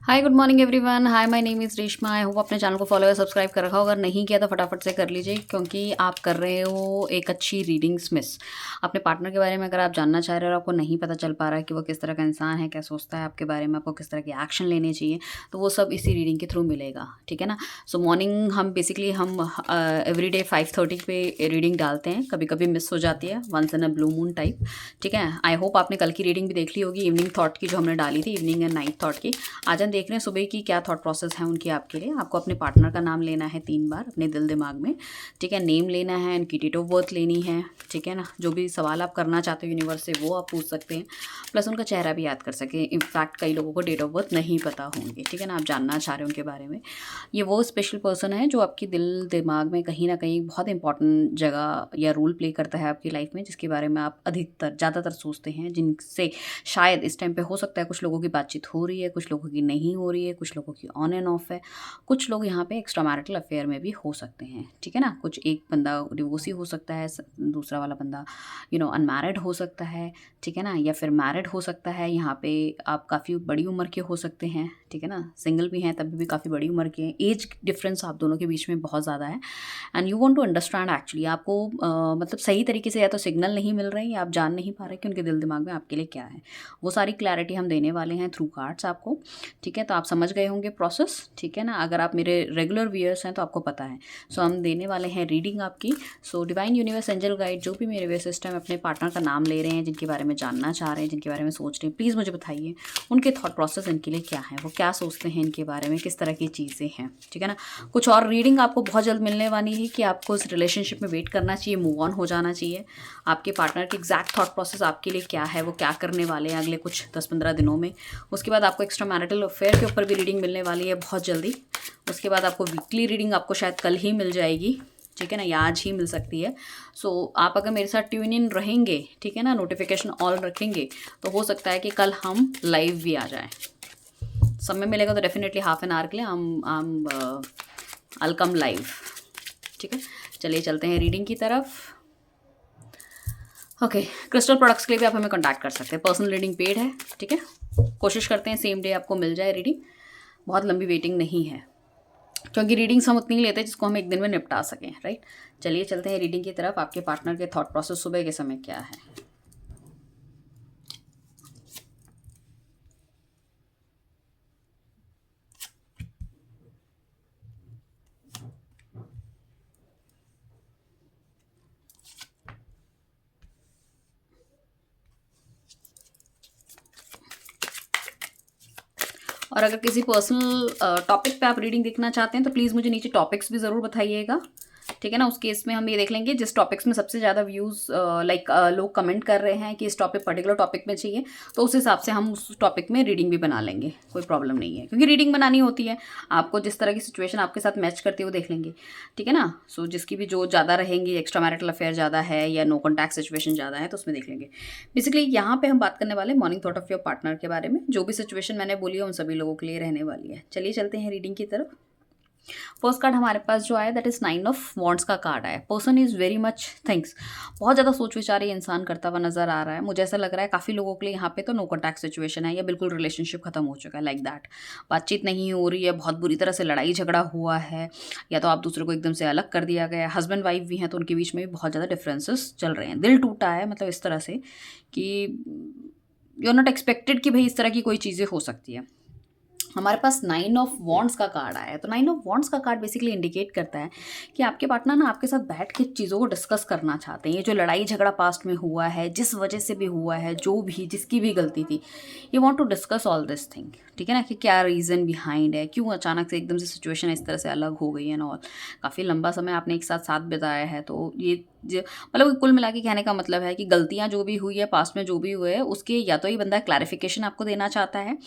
Hi good morning everyone. Hi my name is Reshma. I hope अपने channel को follow या subscribe कर रखा हो। अगर नहीं किया तो फटाफट से कर लीजिए, क्योंकि आप कर रहे हो एक अच्छी रीडिंग्स मिस। अपने पार्टनर के बारे में अगर आप जानना चाह रहे हो और आपको नहीं पता चल पा रहा है कि वो किस तरह का इंसान है, क्या सोचता है आपके बारे में, आपको किस तरह के एक्शन लेने चाहिए, तो वो सब इसी रीडिंग के थ्रू मिलेगा। ठीक है ना। सो मॉर्निंग हम बेसिकली हम एवरी डे 5:30 पे रीडिंग डालते हैं। कभी कभी मिस हो जाती है, once in a blue moon type. ठीक है। आई होप आपने कल की रीडिंग भी देख ली होगी, इवनिंग थॉट की जो हमने डाली थी, इवनिंग एंड नाइट थॉट की। आज हम देख रहे हैं सुबह की क्या थॉट प्रोसेस है उनकी आपके लिए। आपको अपने पार्टनर का नाम लेना है 3 बार अपने दिल दिमाग में। ठीक है। नेम लेना है, उनकी डेट ऑफ बर्थ लेनी है। ठीक है ना। जो भी सवाल आप करना चाहते हो यूनिवर्स से वो आप पूछ सकते हैं, प्लस उनका चेहरा भी याद कर सकें। इनफैक्ट कई लोगों को डेट ऑफ बर्थ नहीं पता होंगे। ठीक है ना। आप जानना चाह रहे हो उनके बारे में। ये वो स्पेशल पर्सन है जो आपकी दिल दिमाग में कहीं ना कहीं बहुत इंपॉर्टेंट जगह या रोल प्ले करता है आपकी लाइफ में, जिसके बारे में आप अधिकतर ज़्यादातर सोचते हैं, जिनसे शायद इस टाइम पे हो सकता है कुछ लोगों की बातचीत हो रही है, कुछ लोगों की नहीं हो रही है, कुछ लोगों की ऑन एंड ऑफ है, कुछ लोग यहाँ पे एक्स्ट्रा मैरिटल अफेयर में भी हो सकते हैं। ठीक है ना। कुछ एक बंदा डिवोर्सी हो सकता है, दूसरा वाला बंदा अनमैरिड हो सकता है। ठीक है ना। या फिर मैरिड हो सकता है। यहाँ पे आप काफ़ी बड़ी उम्र के हो सकते हैं। ठीक है ना। सिंगल भी हैं तभी भी काफ़ी बड़ी उम्र के हैं। एज डिफरेंस आप दोनों के बीच में बहुत ज़्यादा है। And you want to understand actually आपको मतलब सही तरीके से या तो सिग्नल नहीं मिल रहे हैं या आप जान नहीं पा रहे कि उनके दिल दिमाग में आपके लिए क्या है। वो सारी क्लैरिटी हम देने वाले हैं थ्रू कार्ड्स आपको। ठीक है। तो आप समझ गए होंगे प्रोसेस। ठीक है ना। अगर आप मेरे रेगुलर व्यूअर्स हैं तो आपको पता है। सो हम देने वाले हैं रीडिंग आपकी। So divine universe angel guide जो भी मेरे व्यूअर्स इस टाइम अपने पार्टनर का नाम ले रहे हैं, जिनके बारे में जानना चाह रहे हैं, जिनके बारे में सोच रहे हैं, प्लीज़ मुझे बताइए उनके थॉट प्रोसेस इनके लिए क्या है, वो क्या सोचते हैं इनके बारे में, किस तरह की चीज़ें हैं। ठीक है ना। कुछ और रीडिंग आपको बहुत जल्द मिलने वाली है कि आपको इस रिलेशनशिप में वेट करना चाहिए, मूव ऑन हो जाना चाहिए। आपके पार्टनर की एग्जैक्ट थॉट प्रोसेस आपके लिए क्या है, वो क्या करने वाले हैं अगले कुछ 10-15 दिनों में। उसके बाद आपको एक्स्ट्रा मैरिटल अफेयर के ऊपर भी रीडिंग मिलने वाली है बहुत जल्दी। उसके बाद आपको वीकली रीडिंग आपको शायद कल ही मिल जाएगी। ठीक है ना, या आज ही मिल सकती है। सो आप अगर मेरे साथ ट्यून इन रहेंगे, ठीक है ना, नोटिफिकेशन ऑल रखेंगे, तो हो सकता है कि कल हम लाइव भी आ जाएं। समय मिलेगा तो डेफिनेटली हाफ एन आवर के लिए हम I'll come लाइव। ठीक है। चलिए चलते हैं रीडिंग की तरफ। ओके। क्रिस्टल प्रोडक्ट्स के लिए भी आप हमें कांटेक्ट कर सकते हैं। पर्सनल रीडिंग पेड है। ठीक है। कोशिश करते हैं सेम डे आपको मिल जाए रीडिंग। बहुत लंबी वेटिंग नहीं है, क्योंकि रीडिंग्स हम उतनी ही लेते हैं जिसको हम एक दिन में निपटा सकें। राइट। चलिए चलते हैं रीडिंग की तरफ। आपके पार्टनर के थॉट प्रोसेस सुबह के समय क्या है। और अगर किसी पर्सनल टॉपिक पे आप रीडिंग देखना चाहते हैं तो प्लीज़ मुझे नीचे टॉपिक्स भी ज़रूर बताइएगा। ठीक है ना। उस केस में हम ये देख लेंगे जिस टॉपिक्स में सबसे ज़्यादा व्यूज़ लाइक लोग कमेंट कर रहे हैं कि इस टॉपिक पर्टिकुलर टॉपिक में चाहिए, तो उस हिसाब से हम उस टॉपिक में रीडिंग भी बना लेंगे। कोई प्रॉब्लम नहीं है, क्योंकि रीडिंग बनानी होती है। आपको जिस तरह की सिचुएशन आपके साथ मैच करती है वो देख लेंगे। ठीक है ना। सो जिसकी भी जो ज़्यादा रहेंगी, एक्स्ट्रा मैरिटल अफेयर ज़्यादा है या नो कॉन्टैक्ट सिचुएशन ज़्यादा है, तो उसमें देख लेंगे। बेसिकली यहाँ पे हम बात करने वाले morning thought of your partner के बारे में। जो भी सिचुएशन मैंने बोली है उन सभी लोगों के लिए रहने वाली है। चलिए चलते हैं रीडिंग की तरफ। फर्स्ट कार्ड हमारे पास जो आया दैट इज 9 ऑफ वॉन्ड्स का कार्ड आया। Person is very much thinks. बहुत ज़्यादा सोच विचार ये इंसान करता हुआ नजर आ रहा है। मुझे ऐसा लग रहा है काफ़ी लोगों के लिए यहाँ पे तो नो कॉन्टैक्ट सिचुएशन है या बिल्कुल रिलेशनशिप खत्म हो चुका है, लाइक दैट। बातचीत नहीं हो रही है, बहुत बुरी तरह से लड़ाई झगड़ा हुआ है, या तो आप दूसरे को एकदम से अलग कर दिया गया है। हस्बैंड वाइफ भी हैं तो उनके बीच में भी बहुत ज़्यादा डिफरेंसेस चल रहे हैं। दिल टूटा है, मतलब इस तरह से कि यू आर नॉट एक्सपेक्टेड कि भाई इस तरह की कोई चीज़ें हो सकती है। हमारे पास 9 ऑफ वॉन्ड्स का कार्ड आया है। तो 9 ऑफ वॉन्ड्स का कार्ड बेसिकली इंडिकेट करता है कि आपके पार्टनर ना आपके साथ बैठ के चीज़ों को डिस्कस करना चाहते हैं। ये जो लड़ाई झगड़ा पास्ट में हुआ है, जिस वजह से भी हुआ है, जो भी जिसकी भी गलती थी, ये want to discuss all this thing. ठीक है ना। कि क्या रीज़न बिहाइंड है, क्यों अचानक से एकदम से सिचुएशन इस तरह से अलग हो गई है ना। और काफ़ी लंबा समय आपने एक साथ साथ बिताया है, तो ये मतलब कुल मिला के कहने का मतलब है कि गलतियाँ जो भी हुई है पास्ट में, जो भी हुए है, उसके या तो ये बंदा क्लैरिफिकेशन आपको देना चाहता है,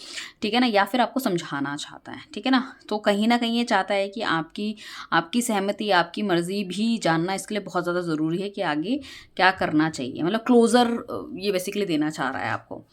ठीक है ना, या फिर आपको समझाना चाहता है। ठीक है ना। तो कहीं ना कहीं ये चाहता है कि आपकी आपकी सहमति, आपकी मर्जी भी जानना इसके लिए बहुत ज़्यादा ज़रूरी है कि आगे क्या करना चाहिए। मतलब क्लोज़र ये बेसिकली देना चाह रहा है आपको।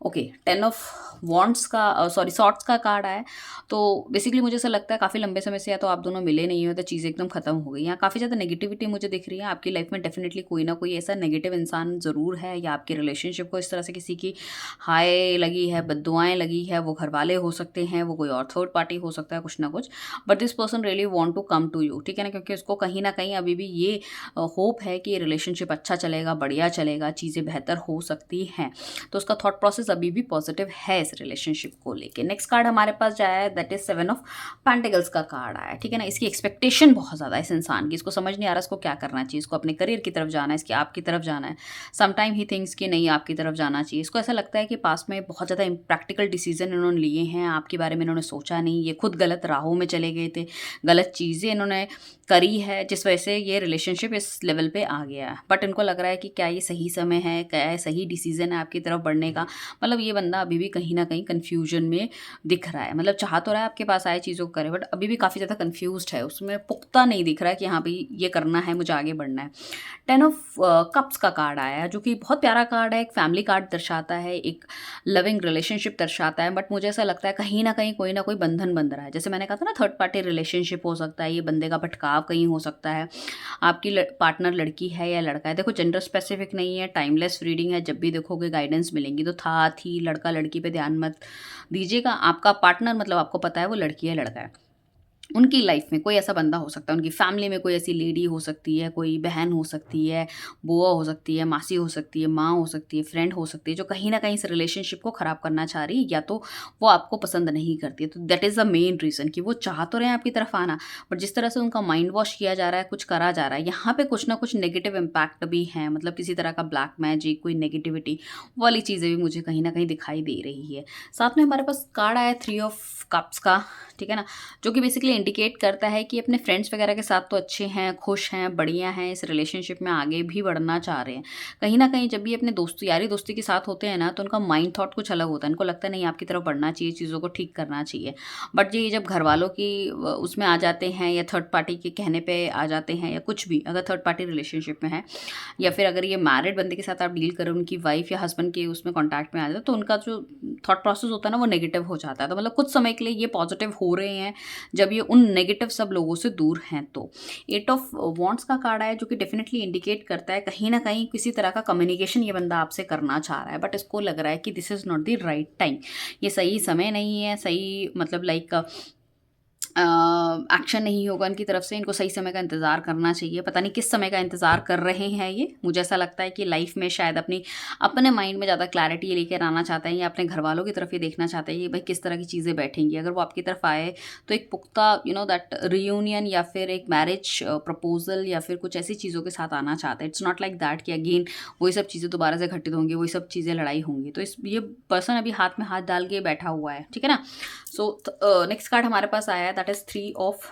ओके, 10 ऑफ वॉन्ड्स का सॉरी सॉर्ट्स का कार्ड आया। तो बेसिकली मुझे ऐसा लगता है काफ़ी लंबे समय से या तो आप दोनों मिले नहीं हो, तो चीज़ें एकदम ख़त्म हो गई। यहाँ काफ़ी ज़्यादा नेगेटिविटी मुझे दिख रही है आपकी लाइफ में। डेफिनेटली कोई ना कोई ऐसा नेगेटिव इंसान ज़रूर है, या आपके रिलेशनशिप को इस तरह से किसी की हाय लगी है, बद्दुआएं लगी है। वो घर वाले हो सकते हैं, वो कोई और थर्ड पार्टी हो सकता है, कुछ ना कुछ। But this person really want to come to you, ठीक है ना, क्योंकि उसको कहीं ना कहीं अभी भी ये होप है कि ये रिलेशनशिप अच्छा चलेगा, बढ़िया चलेगा, चीज़ें बेहतर हो सकती हैं। तो उसका थॉट प्रोसेस अभी भी पॉजिटिव है इस रिलेशनशिप को लेके। नेक्स्ट कार्ड हमारे पास जो आया है दैट इज 7 ऑफ पेंटिकल्स का कार्ड आया है, ठीक है ना। इसकी एक्सपेक्टेशन बहुत ज़्यादा है इस इंसान की, इसको समझ नहीं आ रहा इसको क्या करना चाहिए। इसको अपने करियर की तरफ जाना है, इसकी आपकी तरफ जाना है। समटाइम ही थिंक्स कि नहीं आपकी तरफ जाना चाहिए। इसको ऐसा लगता है कि पास में बहुत ज़्यादा इम्प्रैक्टिकल डिसीजन इन्होंने लिए हैं, आपके बारे में इन्होंने सोचा नहीं, ये खुद गलत राहों में चले गए थे, गलत चीज़ें इन्होंने करी है, जिस वजह से ये रिलेशनशिप इस लेवल पे आ गया है। बट इनको लग रहा है कि क्या ये सही समय है, क्या ये सही डिसीजन है आपकी तरफ बढ़ने का। मतलब ये बंदा अभी भी कहीं ना कहीं कन्फ्यूजन में दिख रहा है। मतलब चाह तो रहा है आपके पास आए चीज़ों को करे, बट अभी भी काफ़ी ज़्यादा कन्फ्यूज्ड है, उसमें पुख्ता नहीं दिख रहा है कि हाँ भाई ये करना है, मुझे आगे बढ़ना है। 10 ऑफ कप्स का कार्ड आया है, जो कि बहुत प्यारा कार्ड है। एक फैमिली कार्ड दर्शाता है, एक लविंग रिलेशनशिप दर्शाता है। बट मुझे ऐसा लगता है कहीं ना कहीं कोई ना कोई बंधन बंध रहा है। जैसे मैंने कहा था ना, थर्ड पार्टी रिलेशनशिप हो सकता है, ये बंदे का भटकाव कहीं हो सकता है। आपकी पार्टनर लड़की है या लड़का है, देखो जेंडर स्पेसिफिक नहीं है, टाइमलेस रीडिंग है, जब भी देखोगे गाइडेंस मिलेंगी। तो था थी लड़का लड़की पे ध्यान मत दीजिएगा। आपका पार्टनर मतलब आपको पता है वो लड़की है लड़का है। उनकी लाइफ में कोई ऐसा बंदा हो सकता है, उनकी फैमिली में कोई ऐसी लेडी हो सकती है, कोई बहन हो सकती है, बुआ हो सकती है, मासी हो सकती है, माँ हो सकती है, फ्रेंड हो सकती है, जो कहीं ना कहीं इस रिलेशनशिप को ख़राब करना चाह रही है, या तो वो आपको पसंद नहीं करती है। तो that is the main reason कि वो चाह तो रहे हैं आपकी तरफ आना, बट जिस तरह से उनका माइंड वॉश किया जा रहा है, कुछ करा जा रहा है, यहाँ पे कुछ ना कुछ नेगेटिव इम्पैक्ट भी है। मतलब किसी तरह का ब्लैक मैजिक, कोई नेगेटिविटी वाली चीज़ें भी मुझे कहीं ना कहीं दिखाई दे रही है। साथ में हमारे पास कार्ड आया 3 ऑफ कप्स का, ठीक है ना, जो कि बेसिकली इंडिकेट करता है कि अपने फ्रेंड्स वगैरह के साथ तो अच्छे हैं, खुश हैं, बढ़िया हैं, इस रिलेशनशिप में आगे भी बढ़ना चाह रहे हैं। कहीं ना कहीं जब भी अपने दोस्त यारी दोस्ती के साथ होते हैं ना, तो उनका माइंड थॉट कुछ अलग होता है। इनको लगता है नहीं आपकी तरफ बढ़ना चाहिए, चीज़ों को ठीक करना चाहिए। बट ये जब घर वालों की उसमें आ जाते हैं, या थर्ड पार्टी के कहने पर आ जाते हैं, या कुछ भी, अगर थर्ड पार्टी रिलेशनशिप में है, या फिर अगर ये मैरिड बंदे के साथ आप डील करें, उनकी वाइफ या हस्बैंड के उसमें कॉन्टैक्ट में आ जाए, तो उनका जो थॉट प्रोसेस होता है ना, वो नेगेटिव हो जाता है। तो मतलब कुछ समय के लिए ये पॉजिटिव हो रहे हैं जब ये उन नेगेटिव सब लोगों से दूर हैं। तो 8 ऑफ वॉन्ड्स का कार्ड है, जो कि डेफिनेटली इंडिकेट करता है कहीं ना कहीं किसी तरह का कम्युनिकेशन ये बंदा आपसे करना चाह रहा है, बट इसको लग रहा है कि this is not the right time, ये सही समय नहीं है, सही मतलब लाइक एक्शन नहीं होगा इनकी तरफ से। इनको सही समय का इंतज़ार करना चाहिए। पता नहीं किस समय का इंतज़ार कर रहे हैं ये। मुझे ऐसा लगता है कि लाइफ में शायद अपने माइंड में ज़्यादा क्लैरिटी लेकर आना चाहते हैं, या अपने घर वालों की तरफ ये देखना चाहते हैं कि भाई किस तरह की चीज़ें बैठेंगी। अगर वो आपकी तरफ आए तो एक पुख्ता दैट रियूनियन, या फिर एक मैरिज प्रपोजल, या फिर कुछ ऐसी चीज़ों के साथ आना चाहते हैं। इट्स नॉट लाइक दैट कि अगेन वही सब चीज़ें दोबारा से घटित होंगी, वही सब चीज़ें लड़ाई होंगी। तो ये पर्सन अभी हाथ में हाथ डाल के बैठा हुआ है, ठीक है ना। सो नेक्स्ट कार्ड हमारे पास आया है दैट इज़ 3 ऑफ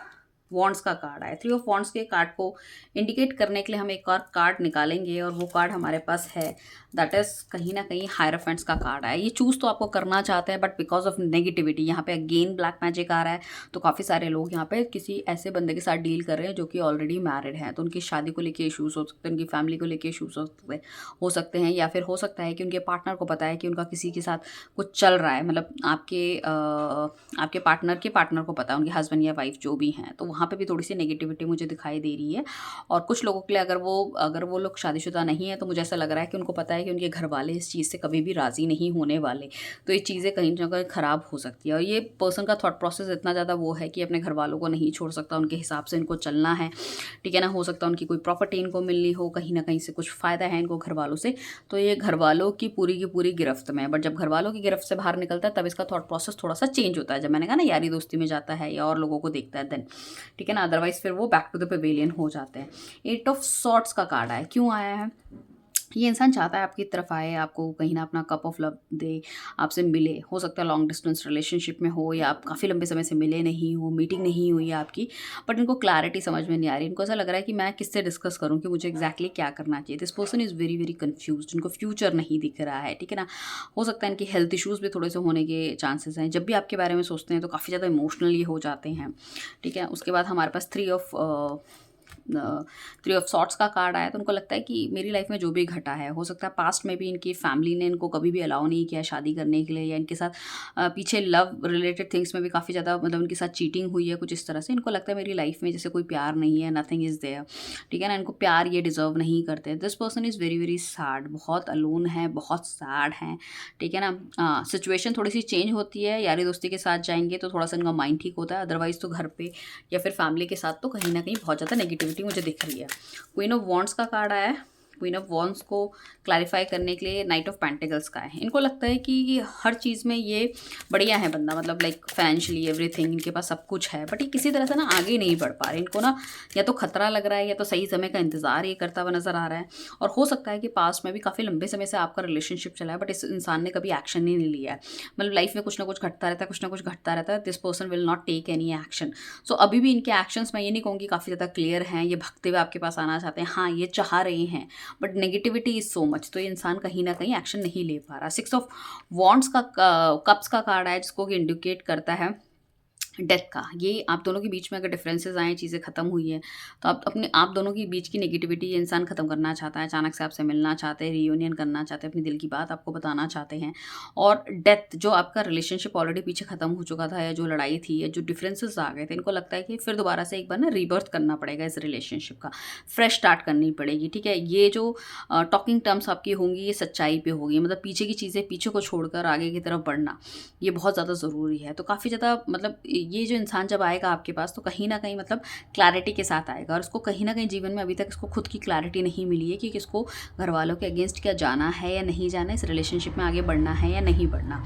वॉन्ड्स का कार्ड आया। 3 ऑफ वॉन्ड्स के कार्ड को इंडिकेट करने के लिए हम एक और कार्ड निकालेंगे, और वो कार्ड हमारे पास है दैट इज़ कहीं ना कहीं हायरफेंट्स का कार्ड आया। ये चूज़ तो आपको करना चाहते हैं, बट बिकॉज ऑफ नेगेटिविटी यहाँ पे अगेन ब्लैक मैजिक आ रहा है। तो काफ़ी सारे लोग यहाँ पे किसी ऐसे बंदे के साथ डील कर रहे हैं जो कि ऑलरेडी मैरिड हैं। तो उनकी शादी को लेके इशूज़ हो सकते हैं, उनकी फैमिली को लेके इशूज़ हो सकते हैं, या फिर हो सकता है कि उनके पार्टनर को पता है कि उनका किसी के साथ कुछ चल रहा है। मतलब आपके पार्टनर के पार्टनर को पता है, उनके हस्बैंड या वाइफ जो भी हैं। तो वहाँ पे भी थोड़ी सी नेगेटिविटी मुझे दिखाई दे रही है। और कुछ लोगों के लिए अगर वो लोग शादीशुदा नहीं है, तो मुझे ऐसा लग रहा है कि उनको पता है कि उनके घर वाले इस चीज़ से कभी भी राज़ी नहीं होने वाले। तो ये चीज़ें कहीं ना कहीं ख़राब हो सकती है। और ये पर्सन का थॉट प्रोसेस इतना ज़्यादा वो है कि अपने घर वालों को नहीं छोड़ सकता, उनके हिसाब से इनको चलना है, ठीक है ना। हो सकता है उनकी कोई प्रॉपर्टी इनको मिलनी हो, कहीं ना कहीं से कुछ फ़ायदा है इनको घर वालों से। तो ये घर वालों की पूरी गिरफ्त में है। बट जब घर वालों की गिरफ्त से बाहर निकलता है, तब इसका थॉट प्रोसेस थोड़ा सा चेंज होता है। जब मैंने कहा ना यारी दोस्ती में जाता है या और लोगों को देखता है, देन ठीक है ना। अदरवाइज फिर वो बैक टू द पवेलियन हो जाते हैं। 8 ऑफ सॉर्ट्स का कार्ड आया। क्यों आया है? ये इंसान चाहता है आपकी तरफ आए, आपको कहीं ना अपना कप ऑफ लव दे, आपसे मिले। हो सकता है लॉन्ग डिस्टेंस रिलेशनशिप में हो, या आप काफ़ी लंबे समय से मिले नहीं हो, मीटिंग नहीं हुई है आपकी, बट इनको क्लैरिटी समझ में नहीं आ रही। इनको ऐसा लग रहा है कि मैं किससे डिस्कस करूं कि मुझे एग्जैक्टली क्या करना चाहिए। This person is very very confuse. इनको फ्यूचर नहीं दिख रहा है, ठीक है ना। हो सकता है इनकी हेल्थ इशूज़ भी थोड़े से होने के चांसेस हैं। जब भी आपके बारे में सोचते हैं तो काफ़ी ज़्यादा इमोशनली हो जाते हैं, ठीक है। उसके बाद हमारे पास 3 ऑफ 3 ऑफ सॉर्ट्स का कार्ड आया, तो उनको लगता है कि मेरी लाइफ में जो भी घटा है, हो सकता है पास्ट में भी इनकी फैमिली ने इनको कभी भी अलाउ नहीं किया शादी करने के लिए, या इनके साथ पीछे लव रिलेटेड थिंग्स में भी काफ़ी ज़्यादा मतलब उनके साथ चीटिंग हुई है कुछ इस तरह से। इनको लगता है मेरी लाइफ में जैसे कोई प्यार नहीं है, नथिंग इज़ देयर, ठीक है ना, इनको प्यार ये डिज़र्व नहीं करते। This person is very very sad, बहुत अलोन है, बहुत सैड है, ठीक है ना। सिचुएशन थोड़ी सी चेंज होती है, यारी दोस्ती के साथ जाएंगे तो थोड़ा सा इनका माइंड ठीक होता है, अदरवाइज तो घर पे या फिर फैमिली के साथ तो कहीं ना कहीं बहुत ज़्यादा नेगेटिविटी मुझे दिख रही है। क्वीन ऑफ वॉन्ड्स का कार्ड आया है। क्वीन ऑफ वॉन्ड्स को क्लैरिफाई करने के लिए नाइट ऑफ पेंटिकल्स का है। इनको लगता है कि हर चीज़ में ये बढ़िया है बंदा, मतलब लाइक फाइनेंशियली एवरीथिंग, इनके पास सब कुछ है, बट ये किसी तरह से ना आगे नहीं बढ़ पा रहे। इनको ना या तो खतरा लग रहा है या तो सही समय का इंतज़ार ये करता हुआ नज़र आ रहा है। और हो सकता है कि पास्ट में भी काफ़ी लंबे समय से आपका रिलेशनशिप चला है, बट इस इंसान ने कभी एक्शन ही नहीं लिया है। मतलब लाइफ में कुछ ना कुछ घटता रहता है, कुछ ना कुछ घटता रहता है। This person will not take any action. So अभी भी इनके एक्शंस मैं ये नहीं कहूँगी काफ़ी ज़्यादा क्लियर हैं, ये भगते हुए आपके पास आना चाहते हैं, हाँ ये चाह रहे हैं, but negativity is so much, तो ये इंसान कहीं ना कहीं एक्शन नहीं ले पा रहा। 6 ऑफ वॉन्ड्स का कप्स का कार्ड है, जिसको कि इंडिकेट करता है डेथ का। ये आप दोनों के बीच में अगर डिफरेंसेस आए, चीज़ें खत्म हुई है, तो आप दोनों के बीच की नेगेटिविटी ये इंसान खत्म करना चाहता है, अचानक से आपसे मिलना चाहते हैं, रियूनियन करना चाहते हैं, अपनी दिल की बात आपको बताना चाहते हैं। और डेथ, जो आपका रिलेशनशिप ऑलरेडी पीछे खत्म हो चुका था, या जो लड़ाई थी, या जो डिफरेंसेस आ गए थे, इनको लगता है कि फिर दोबारा से एक बार ना रीबर्थ करना पड़ेगा इस रिलेशनशिप का, फ्रेश स्टार्ट करनी पड़ेगी, ठीक है। ये जो टॉकिंग टर्म्स आपकी होंगी ये सच्चाई पे होगी, मतलब पीछे की चीज़ें पीछे को छोड़कर आगे की तरफ बढ़ना, ये बहुत ज़्यादा ज़रूरी है। तो काफ़ी ज़्यादा मतलब ये जो इंसान जब आएगा आपके पास तो कहीं ना कहीं मतलब क्लैरिटी के साथ आएगा, और उसको कहीं ना कहीं जीवन में अभी तक इसको खुद की क्लैरिटी नहीं मिली है कि किसको घर वालों के अगेंस्ट क्या जाना है या नहीं जाना, इस रिलेशनशिप में आगे बढ़ना है या नहीं बढ़ना।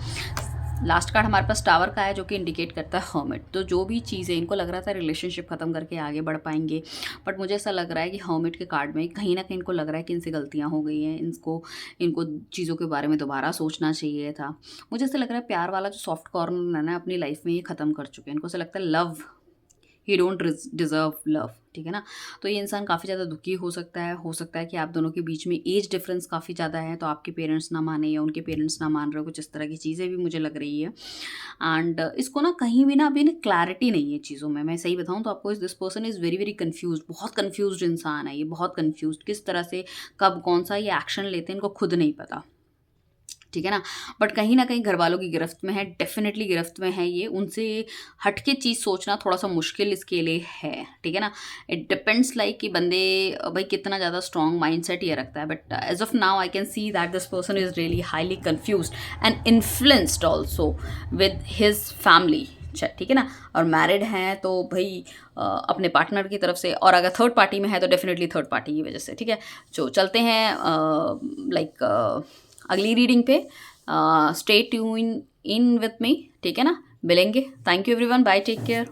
लास्ट कार्ड हमारे पास टावर का है, जो कि इंडिकेट करता है हर्मिट। तो जो भी चीज़ें इनको लग रहा था रिलेशनशिप खत्म करके आगे बढ़ पाएंगे, बट मुझे ऐसा लग रहा है कि हर्मिट के कार्ड में कहीं ना कहीं इनको लग रहा है कि इनसे गलतियाँ हो गई हैं, इनको चीज़ों के बारे में दोबारा सोचना चाहिए था। मुझे ऐसा लग रहा है प्यार वाला जो सॉफ्ट कॉर्नर है ना अपनी लाइफ में, ये ख़त्म कर चुके हैं। इनको ऐसा लगता है love, he don't deserve love, ठीक है ना। तो ये इंसान काफ़ी ज़्यादा दुखी हो सकता है कि आप दोनों के बीच में एज डिफरेंस काफ़ी ज़्यादा है, तो आपके पेरेंट्स ना माने या उनके पेरेंट्स ना मान रहे हो, कुछ इस तरह की चीज़ें भी मुझे लग रही है। एंड इसको ना कहीं भी ना अभी ना क्लैरिटी नहीं है चीज़ों में। मैं सही बताऊँ तो आपको, this person is very very confuse, बहुत कन्फ्यूज इंसान है ये, बहुत कन्फ्यूज, किस तरह से कब कौन सा ये एक्शन लेते हैं इनको खुद नहीं पता, ठीक है ना। बट कहीं ना कहीं घर वालों की गिरफ्त में है, डेफिनेटली गिरफ्त में है ये। उनसे हटके चीज़ सोचना थोड़ा सा मुश्किल इसके लिए है, ठीक है ना। इट डिपेंड्स लाइक कि बंदे भाई कितना ज़्यादा स्ट्रॉन्ग माइंड सेट ये रखता है। But as of now I can see that this person is really highly confuse and influenced also with his family, ठीक है ना। और मैरिड हैं तो भाई अपने पार्टनर की तरफ से, और अगर थर्ड पार्टी में है तो डेफिनेटली थर्ड पार्टी की वजह से, ठीक है। जो चलते हैं लाइक अगली रीडिंग पे। Stay tune in with me, ठीक है ना। मिलेंगे। Thank you everyone, bye, take care.